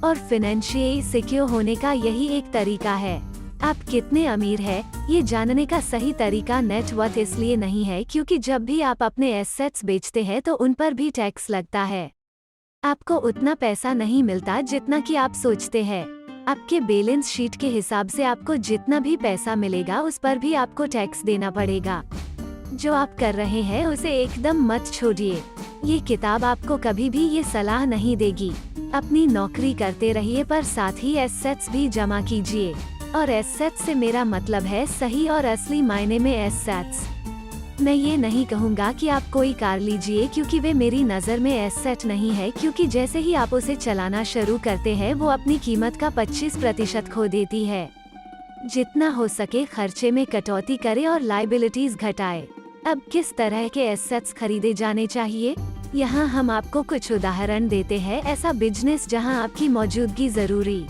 और फाइनेंशियली सिक्योर होने का यही एक तरीका है। आप कितने अमीर हैं, ये जानने का सही तरीका नेटवर्थ इसलिए नहीं है क्योंकि जब भी आप अपने एसेट्स बेचते हैं तो उन पर भी टैक्स लगता है। आपको उतना पैसा नहीं मिलता जितना कि आप सोचते हैं। आपके बैलेंस शीट के हिसाब से आपको जितना भी पैसा मिलेगा उस पर भी आपको टैक्स देना पड़ेगा। जो आप कर रहे हैं उसे एकदम मत छोड़िए। ये किताब आपको कभी भी ये सलाह नहीं देगी। अपनी नौकरी करते रहिए, पर साथ ही एसेट्स भी जमा कीजिए। और एसेट्स से मेरा मतलब है सही और असली मायने में एसेट्स। मैं ये नहीं कहूँगा कि आप कोई कार लीजिए, क्योंकि वे मेरी नज़र में एसेट नहीं है, क्योंकि जैसे ही आप उसे चलाना शुरू करते हैं वो अपनी कीमत का 25% खो देती है। जितना हो सके खर्चे में कटौती करे और लायबिलिटीज घटाए। अब किस तरह के एसेट्स खरीदे जाने चाहिए, यहाँ हम आपको कुछ उदाहरण देते हैं। ऐसा बिजनेस जहाँ आपकी मौजूदगी जरूरी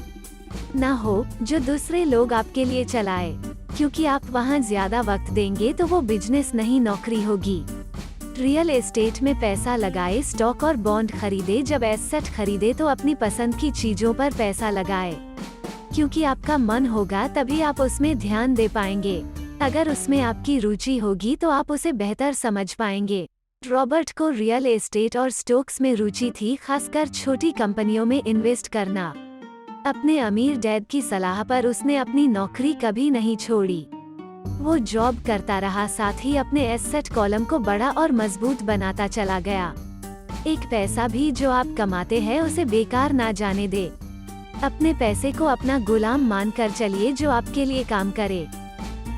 ना हो, जो दूसरे लोग आपके लिए चलाए, क्योंकि आप वहाँ ज्यादा वक्त देंगे तो वो बिजनेस नहीं, नौकरी होगी। रियल एस्टेट में पैसा लगाए, स्टॉक और बॉन्ड खरीदे। जब एसेट खरीदे तो अपनी पसंद की चीजों पर पैसा लगाए, क्योंकि आपका मन होगा तभी आप उसमें ध्यान दे पाएंगे। अगर उसमें आपकी रुचि होगी तो आप उसे बेहतर समझ पाएंगे। रॉबर्ट को रियल एस्टेट और स्टॉक्स में रुचि थी, खासकर छोटी कंपनियों में इन्वेस्ट करना। अपने अमीर डैड की सलाह पर उसने अपनी नौकरी कभी नहीं छोड़ी। वो जॉब करता रहा, साथ ही अपने एसेट कॉलम को बड़ा और मजबूत बनाता चला गया। एक पैसा भी जो आप कमाते हैं उसे बेकार ना जाने दे। अपने पैसे को अपना गुलाम मानकर चलिए जो आपके लिए काम करे।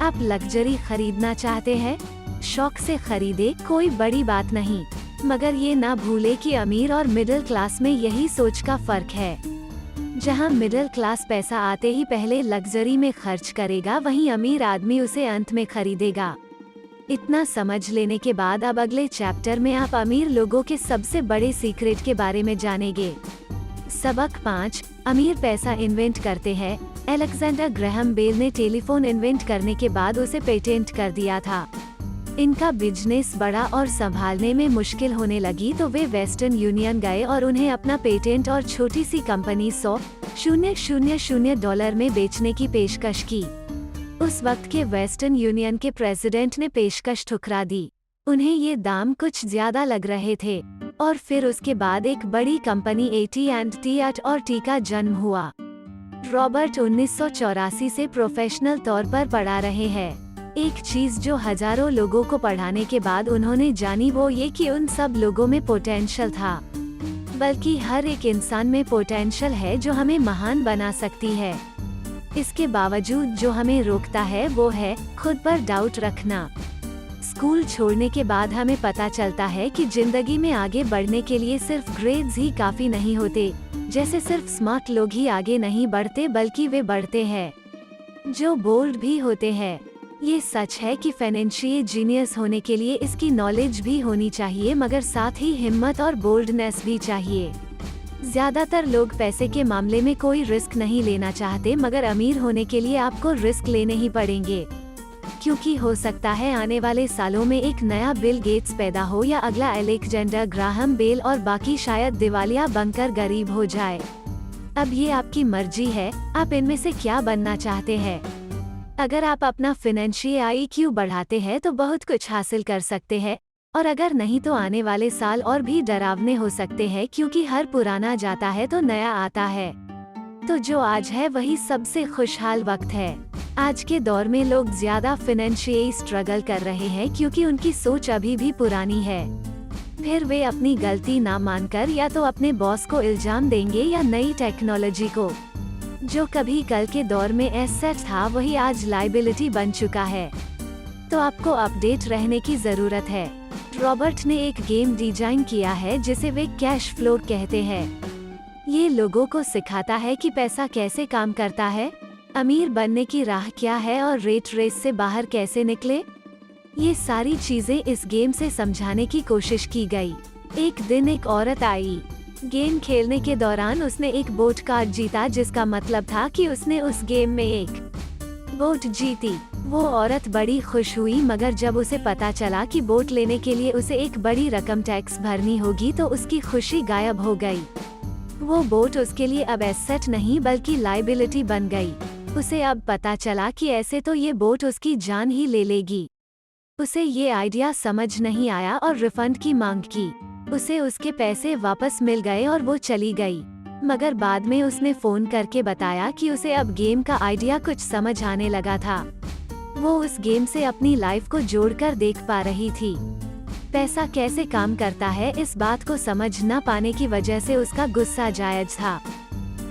आप लग्जरी खरीदना चाहते हैं, शौक से खरीदे, कोई बड़ी बात नहीं, मगर ये ना भूले कि अमीर और मिडिल क्लास में यही सोच का फर्क है। जहां मिडिल क्लास पैसा आते ही पहले लग्जरी में खर्च करेगा, वहीं अमीर आदमी उसे अंत में खरीदेगा। इतना समझ लेने के बाद अब अगले चैप्टर में आप अमीर लोगों के सबसे बड़े सीक्रेट के बारे में जानेंगे। सबक 5, अमीर पैसा इन्वेंट करते हैं। अलेक्जेंडर ग्रैहम बेल ने टेलीफोन इन्वेंट करने के बाद उसे पेटेंट कर दिया था। इनका बिजनेस बड़ा और संभालने में मुश्किल होने लगी तो वे वेस्टर्न यूनियन गए और उन्हें अपना पेटेंट और छोटी सी कंपनी $100,000 में बेचने की पेशकश की। उस वक्त के वेस्टर्न यूनियन के प्रेसिडेंट ने पेशकश ठुकरा दी। उन्हें ये दाम कुछ ज्यादा लग रहे थे और फिर उसके बाद एक बड़ी कंपनी AT&T का जन्म हुआ। रॉबर्ट 1984 से प्रोफेशनल तौर पर पढ़ा रहे हैं। एक चीज जो हजारों लोगों को पढ़ाने के बाद उन्होंने जानी वो ये कि उन सब लोगों में पोटेंशियल था, बल्कि हर एक इंसान में पोटेंशियल है जो हमें महान बना सकती है। इसके बावजूद जो हमें रोकता है वो है खुद पर डाउट रखना। स्कूल छोड़ने के बाद हमें पता चलता है कि जिंदगी में आगे बढ़ने के लिए सिर्फ ग्रेड्स ही काफी नहीं होते। जैसे सिर्फ स्मार्ट लोग ही आगे नहीं बढ़ते बल्कि वे बढ़ते हैं जो बोल्ड भी होते हैं। ये सच है कि फाइनेंशियल जीनियस होने के लिए इसकी नॉलेज भी होनी चाहिए, मगर साथ ही हिम्मत और बोल्डनेस भी चाहिए। ज्यादातर लोग पैसे के मामले में कोई रिस्क नहीं लेना चाहते, मगर अमीर होने के लिए आपको रिस्क लेने ही पड़ेंगे, क्योंकि हो सकता है आने वाले सालों में एक नया बिल गेट्स पैदा हो या अगला अलेक्जेंडर ग्राहम बेल और बाकी शायद दिवालिया बनकर गरीब हो जाए। अब ये आपकी मर्जी है, आप इनमें से क्या बनना चाहते हैं। अगर आप अपना फाइनेंशियल IQ बढ़ाते हैं तो बहुत कुछ हासिल कर सकते हैं, और अगर नहीं तो आने वाले साल और भी डरावने हो सकते हैं, क्योंकि हर पुराना जाता है तो नया आता है। तो जो आज है वही सबसे खुशहाल वक्त है। आज के दौर में लोग ज्यादा फाइनेंशियली स्ट्रगल कर रहे हैं क्योंकि उनकी सोच अभी भी पुरानी है। फिर वे अपनी गलती ना मानकर या तो अपने बॉस को इल्जाम देंगे या नई टेक्नोलॉजी को। जो कभी कल के दौर में एसेट था वही आज लायबिलिटी बन चुका है। तो आपको अपडेट रहने की जरूरत है। रॉबर्ट ने एक गेम डिजाइन किया है जिसे वे कैश फ्लो कहते हैं। ये लोगों को सिखाता है कि पैसा कैसे काम करता है, अमीर बनने की राह क्या है और रेट रेस से बाहर कैसे निकले। ये सारी चीजें इस गेम से समझाने की कोशिश की गई। एक दिन एक औरत आई। गेम खेलने के दौरान उसने एक बोट कार्ड जीता, जिसका मतलब था कि उसने उस गेम में एक बोट जीती। वो औरत बड़ी खुश हुई, मगर जब उसे पता चला कि बोट लेने के लिए उसे एक बड़ी रकम टैक्स भरनी होगी तो उसकी खुशी गायब हो गई। वो बोट उसके लिए अब एसेट नहीं बल्कि लायबिलिटी बन गई। उसे अब पता चला कि ऐसे तो ये बोट उसकी जान ही ले लेगी। उसे ये आइडिया समझ नहीं आया और रिफंड की मांग की। उसे उसके पैसे वापस मिल गए और वो चली गई, मगर बाद में उसने फोन करके बताया कि उसे अब गेम का आइडिया कुछ समझ आने लगा था। वो उस गेम से अपनी लाइफ को जोड़कर देख पा रही थी। पैसा कैसे काम करता है, इस बात को समझ न पाने की वजह से उसका गुस्सा जायज था।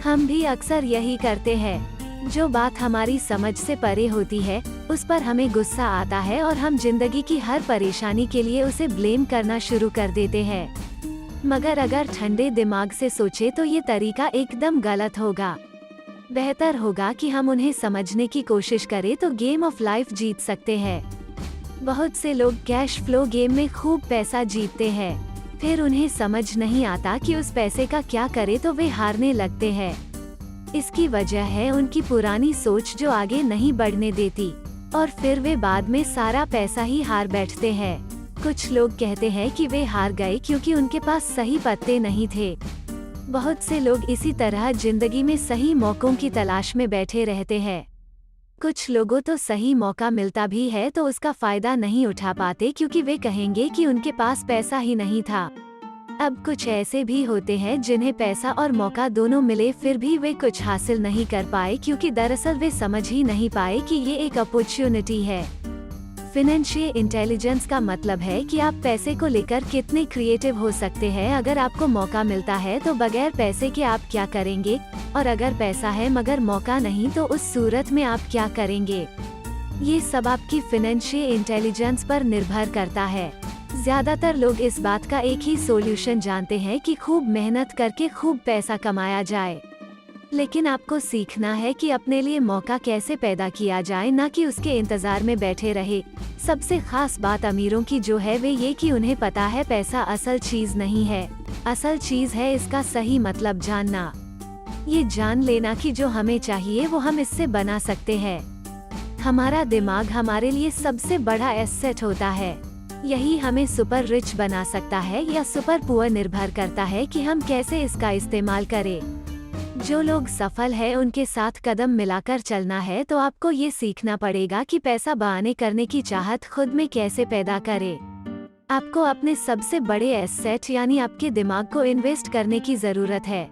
हम भी अक्सर यही करते हैं। जो बात हमारी समझ से परे होती है उस पर हमें गुस्सा आता है और हम जिंदगी की हर परेशानी के लिए उसे ब्लेम करना शुरू कर देते हैं। मगर अगर ठंडे दिमाग से सोचे तो ये तरीका एकदम गलत होगा। बेहतर होगा कि हम उन्हें समझने की कोशिश करें तो गेम ऑफ लाइफ जीत सकते हैं। बहुत से लोग कैश फ्लो गेम में खूब पैसा जीतते हैं, फिर उन्हें समझ नहीं आता कि उस पैसे का क्या करे तो वे हारने लगते हैं। इसकी वजह है उनकी पुरानी सोच जो आगे नहीं बढ़ने देती, और फिर वे बाद में सारा पैसा ही हार बैठते हैं। कुछ लोग कहते हैं कि वे हार गए क्योंकि उनके पास सही पत्ते नहीं थे। बहुत से लोग इसी तरह जिंदगी में सही मौकों की तलाश में बैठे रहते हैं। कुछ लोगों तो सही मौका मिलता भी है तो उसका फायदा नहीं उठा पाते क्योंकि वे कहेंगे कि उनके पास पैसा ही नहीं था। अब कुछ ऐसे भी होते हैं जिन्हें पैसा और मौका दोनों मिले फिर भी वे कुछ हासिल नहीं कर पाए क्योंकि दरअसल वे समझ ही नहीं पाए कि ये एक अपॉर्चुनिटी है। फाइनेंशियल इंटेलिजेंस का मतलब है कि आप पैसे को लेकर कितने क्रिएटिव हो सकते हैं। अगर आपको मौका मिलता है तो बगैर पैसे के आप क्या करेंगे, और अगर पैसा है मगर मौका नहीं तो उस सूरत में आप क्या करेंगे। ये सब आपकी फाइनेंशियल इंटेलिजेंस पर निर्भर करता है। ज्यादातर लोग इस बात का एक ही सॉल्यूशन जानते हैं कि खूब मेहनत करके खूब पैसा कमाया जाए, लेकिन आपको सीखना है कि अपने लिए मौका कैसे पैदा किया जाए, ना कि उसके इंतजार में बैठे रहे। सबसे खास बात अमीरों की जो है वे ये कि उन्हें पता है पैसा असल चीज नहीं है, असल चीज है इसका सही मतलब जानना। ये जान लेना कि जो हमें चाहिए वो हम इससे बना सकते हैं। हमारा दिमाग हमारे लिए सबसे बड़ा एसेट होता है। यही हमें सुपर रिच बना सकता है या सुपर पुअर, निर्भर करता है कि हम कैसे इसका इस्तेमाल करें। जो लोग सफल हैं उनके साथ कदम मिलाकर चलना है, तो आपको ये सीखना पड़ेगा कि पैसा बहाने करने की चाहत खुद में कैसे पैदा करें। आपको अपने सबसे बड़े एसेट यानी आपके दिमाग को इन्वेस्ट करने की जरूरत है।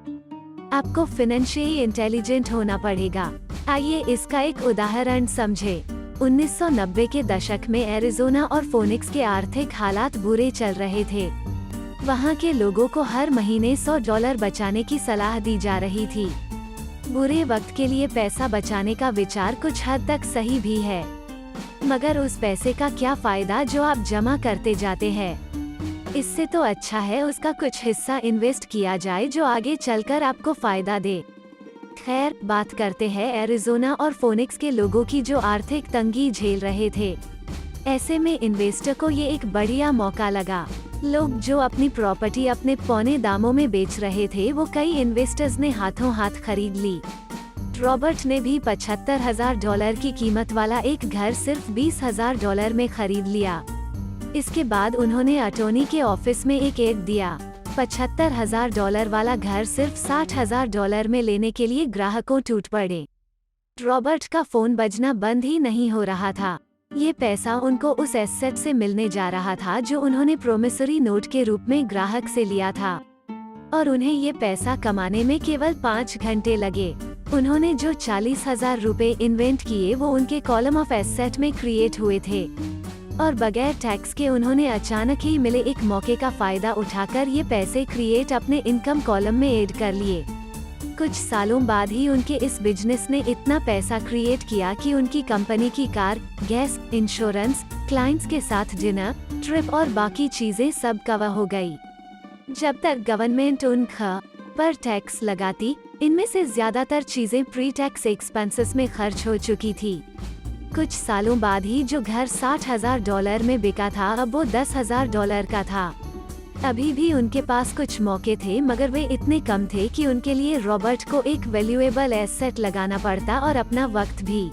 आपको फाइनेंशियली इंटेलिजेंट होना पड़ेगा। आइए इसका एक उदाहरण समझे। 1990 के दशक में एरिज़ोना और फोनिक्स के आर्थिक हालात बुरे चल रहे थे। वहाँ के लोगों को हर महीने $100 बचाने की सलाह दी जा रही थी। बुरे वक्त के लिए पैसा बचाने का विचार कुछ हद तक सही भी है, मगर उस पैसे का क्या फायदा जो आप जमा करते जाते हैं। इससे तो अच्छा है उसका कुछ हिस्सा इन्वेस्ट किया जाए जो आगे चलकर आपको फायदा दे। खैर, बात करते हैं एरिज़ोना और फोनिक्स के लोगों की जो आर्थिक तंगी झेल रहे थे। ऐसे में इन्वेस्टर को ये एक बढ़िया मौका लगा। लोग जो अपनी प्रॉपर्टी अपने पौने दामों में बेच रहे थे वो कई इन्वेस्टर्स ने हाथों हाथ खरीद ली। रॉबर्ट ने भी $75,000 की कीमत वाला एक घर सिर्फ $20,000 में खरीद लिया। इसके बाद उन्होंने अटॉर्नी के ऑफिस में एक एड दिया। $75,000 वाला घर सिर्फ $60,000 में लेने के लिए ग्राहकों टूट पड़े। रॉबर्ट का फोन बजना बंद ही नहीं हो रहा था। ये पैसा उनको उस एसेट से मिलने जा रहा था जो उन्होंने प्रोमिसरी नोट के रूप में ग्राहक से लिया था, और उन्हें ये पैसा कमाने में केवल 5 घंटे लगे। उन्होंने जो ₹40,000 इन्वेंट किए वो उनके कॉलम ऑफ एसेट में क्रिएट हुए थे, और बगैर टैक्स के उन्होंने अचानक ही मिले एक मौके का फायदा उठाकर ये पैसे क्रिएट अपने इनकम कॉलम में ऐड कर लिए। कुछ सालों बाद ही उनके इस बिजनेस ने इतना पैसा क्रिएट किया कि उनकी कंपनी की कार, गैस, इंश्योरेंस, क्लाइंट्स के साथ डिनर, ट्रिप और बाकी चीजें सब कवर हो गई। जब तक गवर्नमेंट उन पर टैक्स लगाती, इनमें से ज्यादातर चीजें प्री टैक्स एक्सपेंसेस में खर्च हो चुकी थी। कुछ सालों बाद ही जो घर $60,000 में बिका था अब वो $10,000 का था। अभी भी उनके पास कुछ मौके थे, मगर वे इतने कम थे कि उनके लिए रॉबर्ट को एक वैल्यूएबल एसेट लगाना पड़ता और अपना वक्त भी।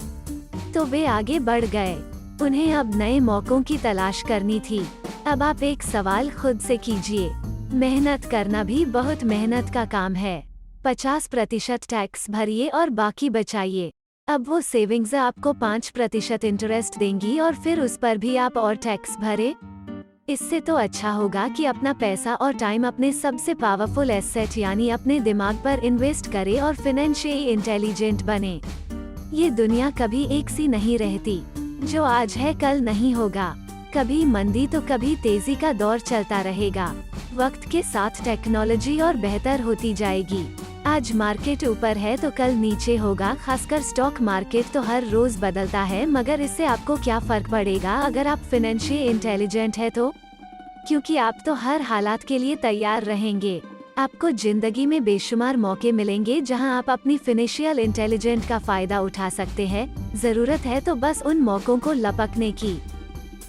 तो वे आगे बढ़ गए। उन्हें अब नए मौकों की तलाश करनी थी। अब आप एक सवाल खुद से कीजिए, मेहनत करना भी बहुत मेहनत का काम है। 50% टैक्स भरिए और बाकी बचाइए। अब वो सेविंग्स आपको 5% इंटरेस्ट देंगी और फिर उस पर भी आप और टैक्स भरे। इससे तो अच्छा होगा कि अपना पैसा और टाइम अपने सबसे पावरफुल एसेट यानी अपने दिमाग पर इन्वेस्ट करें और फाइनेंशियली इंटेलिजेंट बने। ये दुनिया कभी एक सी नहीं रहती। जो आज है कल नहीं होगा। कभी मंदी तो कभी तेजी का दौर चलता रहेगा। वक्त के साथ टेक्नोलॉजी और बेहतर होती जाएगी। आज मार्केट ऊपर है तो कल नीचे होगा। खासकर स्टॉक मार्केट तो हर रोज बदलता है, मगर इससे आपको क्या फर्क पड़ेगा अगर आप फाइनेंशियली इंटेलिजेंट है तो, क्योंकि आप तो हर हालात के लिए तैयार रहेंगे। आपको जिंदगी में बेशुमार मौके मिलेंगे जहां आप अपनी फाइनेंशियल इंटेलिजेंट का फायदा उठा सकते हैं। जरूरत है तो बस उन मौकों को लपकने की।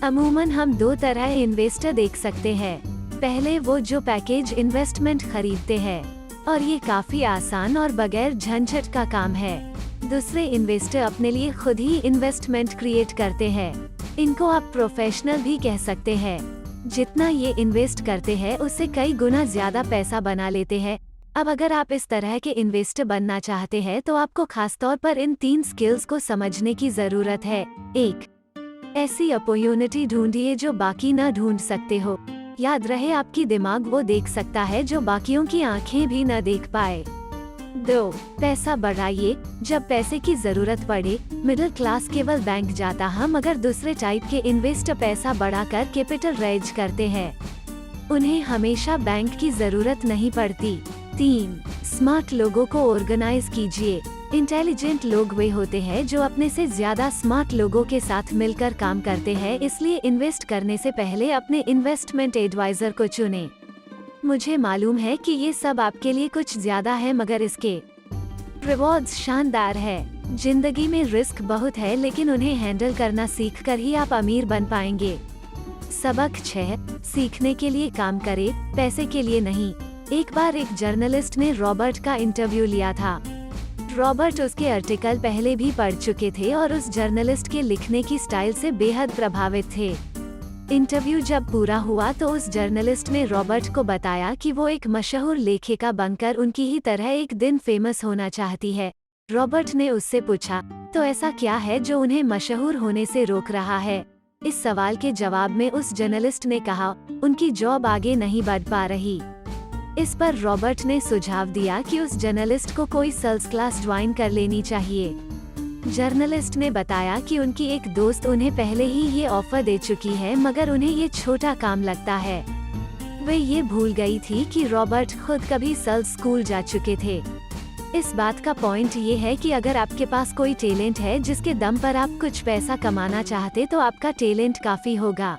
अमूमन हम 2 तरह इन्वेस्टर देख सकते हैं। पहले वो जो पैकेज इन्वेस्टमेंट खरीदते हैं, और ये काफी आसान और बगैर झंझट का काम है। दूसरे इन्वेस्टर अपने लिए खुद ही इन्वेस्टमेंट क्रिएट करते हैं। इनको आप प्रोफेशनल भी कह सकते हैं। जितना ये इन्वेस्ट करते हैं उससे कई गुना ज्यादा पैसा बना लेते हैं। अब अगर आप इस तरह के इन्वेस्टर बनना चाहते हैं तो आपको खासतौर पर इन 3 स्किल्स को समझने की जरूरत है। 1. ऐसी अपॉर्चुनिटी ढूंढिए जो बाकी न ढूंढ सकते हो। याद रहे, आपकी दिमाग वो देख सकता है जो बाकियों की आंखें भी न देख पाए। 2. पैसा बढ़ाइए। जब पैसे की जरूरत पड़े, मिडिल क्लास केवल बैंक जाता है, मगर दूसरे टाइप के इन्वेस्टर पैसा बढ़ाकर कैपिटल रेज करते हैं। उन्हें हमेशा बैंक की जरूरत नहीं पड़ती। 3. स्मार्ट लोगों को ऑर्गेनाइज कीजिए। इंटेलिजेंट लोग वे होते हैं जो अपने से ज्यादा स्मार्ट लोगों के साथ मिलकर काम करते हैं, इसलिए इन्वेस्ट करने से पहले अपने इन्वेस्टमेंट एडवाइजर को चुनें। मुझे मालूम है कि ये सब आपके लिए कुछ ज्यादा है, मगर इसके रिवॉर्ड्स शानदार है। जिंदगी में रिस्क बहुत है, लेकिन उन्हें हैंडल करना सीखकर ही आप अमीर बन पाएंगे। सबक 6. सीखने के लिए काम करें, पैसे के लिए नहीं। एक बार एक जर्नलिस्ट ने रॉबर्ट का इंटरव्यू लिया था। रॉबर्ट उसके आर्टिकल पहले भी पढ़ चुके थे और उस जर्नलिस्ट के लिखने की स्टाइल से बेहद प्रभावित थे। इंटरव्यू जब पूरा हुआ तो उस जर्नलिस्ट ने रॉबर्ट को बताया कि वो एक मशहूर लेखिका बनकर उनकी ही तरह एक दिन फेमस होना चाहती है। रॉबर्ट ने उससे पूछा, तो ऐसा क्या है जो उन्हें मशहूर होने से रोक रहा है? इस सवाल के जवाब में उस जर्नलिस्ट ने कहा, उनकी जॉब आगे नहीं बढ़ पा रही। इस पर रॉबर्ट ने सुझाव दिया कि उस जर्नलिस्ट को कोई सेल्स क्लास ज्वाइन कर लेनी चाहिए। जर्नलिस्ट ने बताया कि उनकी एक दोस्त उन्हें पहले ही ये ऑफर दे चुकी है, मगर उन्हें ये छोटा काम लगता है। वे ये भूल गई थी कि रॉबर्ट खुद कभी सेल्स स्कूल जा चुके थे। इस बात का पॉइंट ये है कि अगर आपके पास कोई टैलेंट है जिसके दम पर आप कुछ पैसा कमाना चाहते, तो आपका टैलेंट काफी होगा,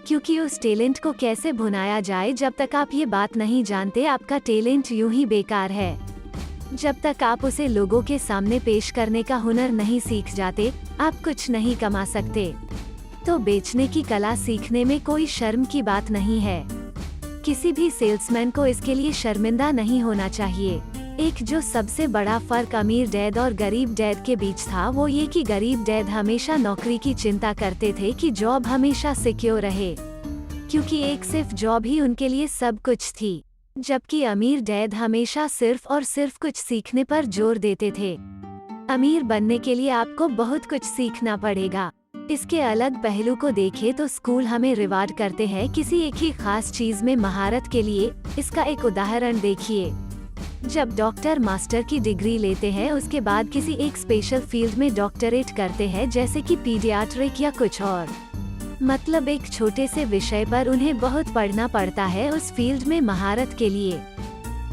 क्योंकि उस टैलेंट को कैसे भुनाया जाए, जब तक आप ये बात नहीं जानते, आपका टैलेंट यूं ही बेकार है। जब तक आप उसे लोगों के सामने पेश करने का हुनर नहीं सीख जाते, आप कुछ नहीं कमा सकते। तो बेचने की कला सीखने में कोई शर्म की बात नहीं है। किसी भी सेल्समैन को इसके लिए शर्मिंदा नहीं होना चाहिए। एक जो सबसे बड़ा फर्क अमीर डैड और गरीब डैड के बीच था, वो ये कि गरीब डैड हमेशा नौकरी की चिंता करते थे कि जॉब हमेशा सिक्योर रहे, क्योंकि एक सिर्फ जॉब ही उनके लिए सब कुछ थी। जबकि अमीर डैड हमेशा सिर्फ और सिर्फ कुछ सीखने पर जोर देते थे। अमीर बनने के लिए आपको बहुत कुछ सीखना पड़ेगा। इसके अलग पहलू को देखें तो स्कूल हमें रिवार्ड करते हैं किसी एक ही खास चीज में महारत के लिए। इसका एक उदाहरण देखिए। जब डॉक्टर मास्टर की डिग्री लेते हैं, उसके बाद किसी एक स्पेशल फील्ड में डॉक्टरेट करते हैं, जैसे कि पीडियाट्रिक या कुछ और। मतलब एक छोटे से विषय पर उन्हें बहुत पढ़ना पड़ता है उस फील्ड में महारत के लिए,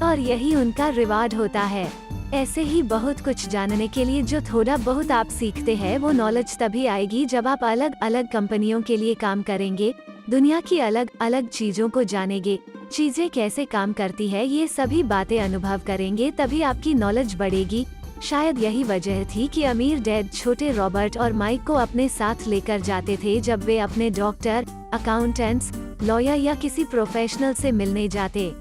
और यही उनका रिवार्ड होता है। ऐसे ही बहुत कुछ जानने के लिए जो थोड़ा बहुत आप सीखते हैं, वो नॉलेज तभी आएगी जब आप अलग अलग कंपनियों के लिए काम करेंगे, दुनिया की अलग अलग चीजों को जानेंगे, चीजें कैसे काम करती है, ये सभी बातें अनुभव करेंगे, तभी आपकी नॉलेज बढ़ेगी। शायद यही वजह थी कि अमीर डैड छोटे रॉबर्ट और माइक को अपने साथ लेकर जाते थे जब वे अपने डॉक्टर, अकाउंटेंट्स, लॉयर या किसी प्रोफेशनल से मिलने जाते।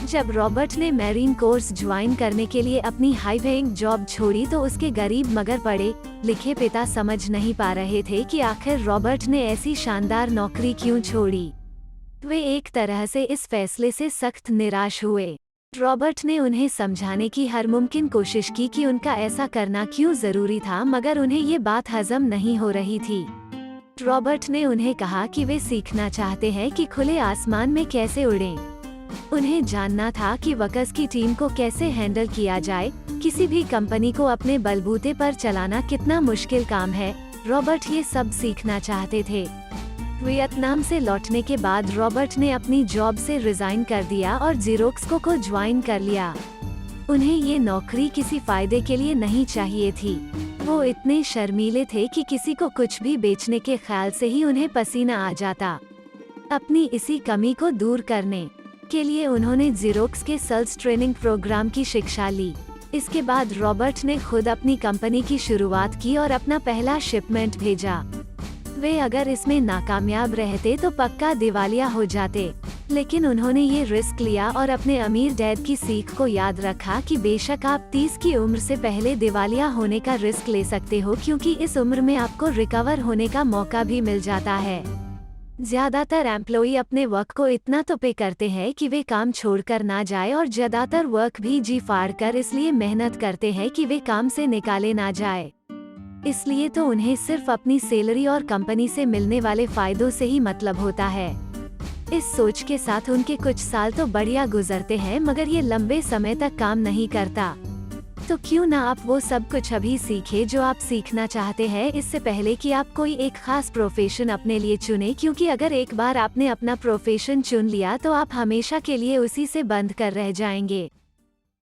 जब रॉबर्ट ने मैरीन कोर्स ज्वाइन करने के लिए अपनी हाई पेइंग जॉब छोड़ी, तो उसके गरीब मगर पढ़े लिखे पिता समझ नहीं पा रहे थे कि आखिर रॉबर्ट ने ऐसी शानदार नौकरी क्यों छोड़ी। वे एक तरह से इस फैसले से सख्त निराश हुए। रॉबर्ट ने उन्हें समझाने की हर मुमकिन कोशिश की कि उनका ऐसा करना क्यों जरूरी था, मगर उन्हें ये बात हजम नहीं हो रही थी। रॉबर्ट ने उन्हें कहा कि वे सीखना चाहते हैं कि खुले आसमान में कैसे उड़ें। उन्हें जानना था कि वर्कर्स की टीम को कैसे हैंडल किया जाए। किसी भी कंपनी को अपने बलबूते पर चलाना कितना मुश्किल काम है, रॉबर्ट ये सब सीखना चाहते थे। वियतनाम से लौटने के बाद रॉबर्ट ने अपनी जॉब से रिजाइन कर दिया और ज़ेरोक्स को ज्वाइन कर लिया। उन्हें ये नौकरी किसी फायदे के लिए नहीं चाहिए थी। वो इतने शर्मीले थे कि किसी को कुछ भी बेचने के ख्याल से ही उन्हें पसीना आ जाता। अपनी इसी कमी को दूर करने के लिए उन्होंने ज़ेरोक्स के सेल्स ट्रेनिंग प्रोग्राम की शिक्षा ली। इसके बाद रॉबर्ट ने खुद अपनी कंपनी की शुरुआत की और अपना पहला शिपमेंट भेजा। वे अगर इसमें नाकामयाब रहते तो पक्का दिवालिया हो जाते, लेकिन उन्होंने ये रिस्क लिया और अपने अमीर डैड की सीख को याद रखा कि बेशक आप 30 की उम्र से पहले दिवालिया होने का रिस्क ले सकते हो, क्योंकि इस उम्र में आपको रिकवर होने का मौका भी मिल जाता है। ज्यादातर एम्प्लॉई अपने वर्क को इतना तो पे करते हैं कि वे काम छोड़कर ना जाए, और ज्यादातर वर्क भी जी फाड़ कर इसलिए मेहनत करते हैं कि वे काम से निकाले ना जाए। इसलिए तो उन्हें सिर्फ अपनी सैलरी और कंपनी से मिलने वाले फायदों से ही मतलब होता है। इस सोच के साथ उनके कुछ साल तो बढ़िया गुजरते हैं, मगर ये लंबे समय तक काम नहीं करता। तो क्यों ना आप वो सब कुछ अभी सीखे जो आप सीखना चाहते हैं, इससे पहले कि आप कोई एक खास प्रोफेशन अपने लिए चुने, क्योंकि अगर एक बार आपने अपना प्रोफेशन चुन लिया तो आप हमेशा के लिए उसी से बंद कर रह जाएंगे।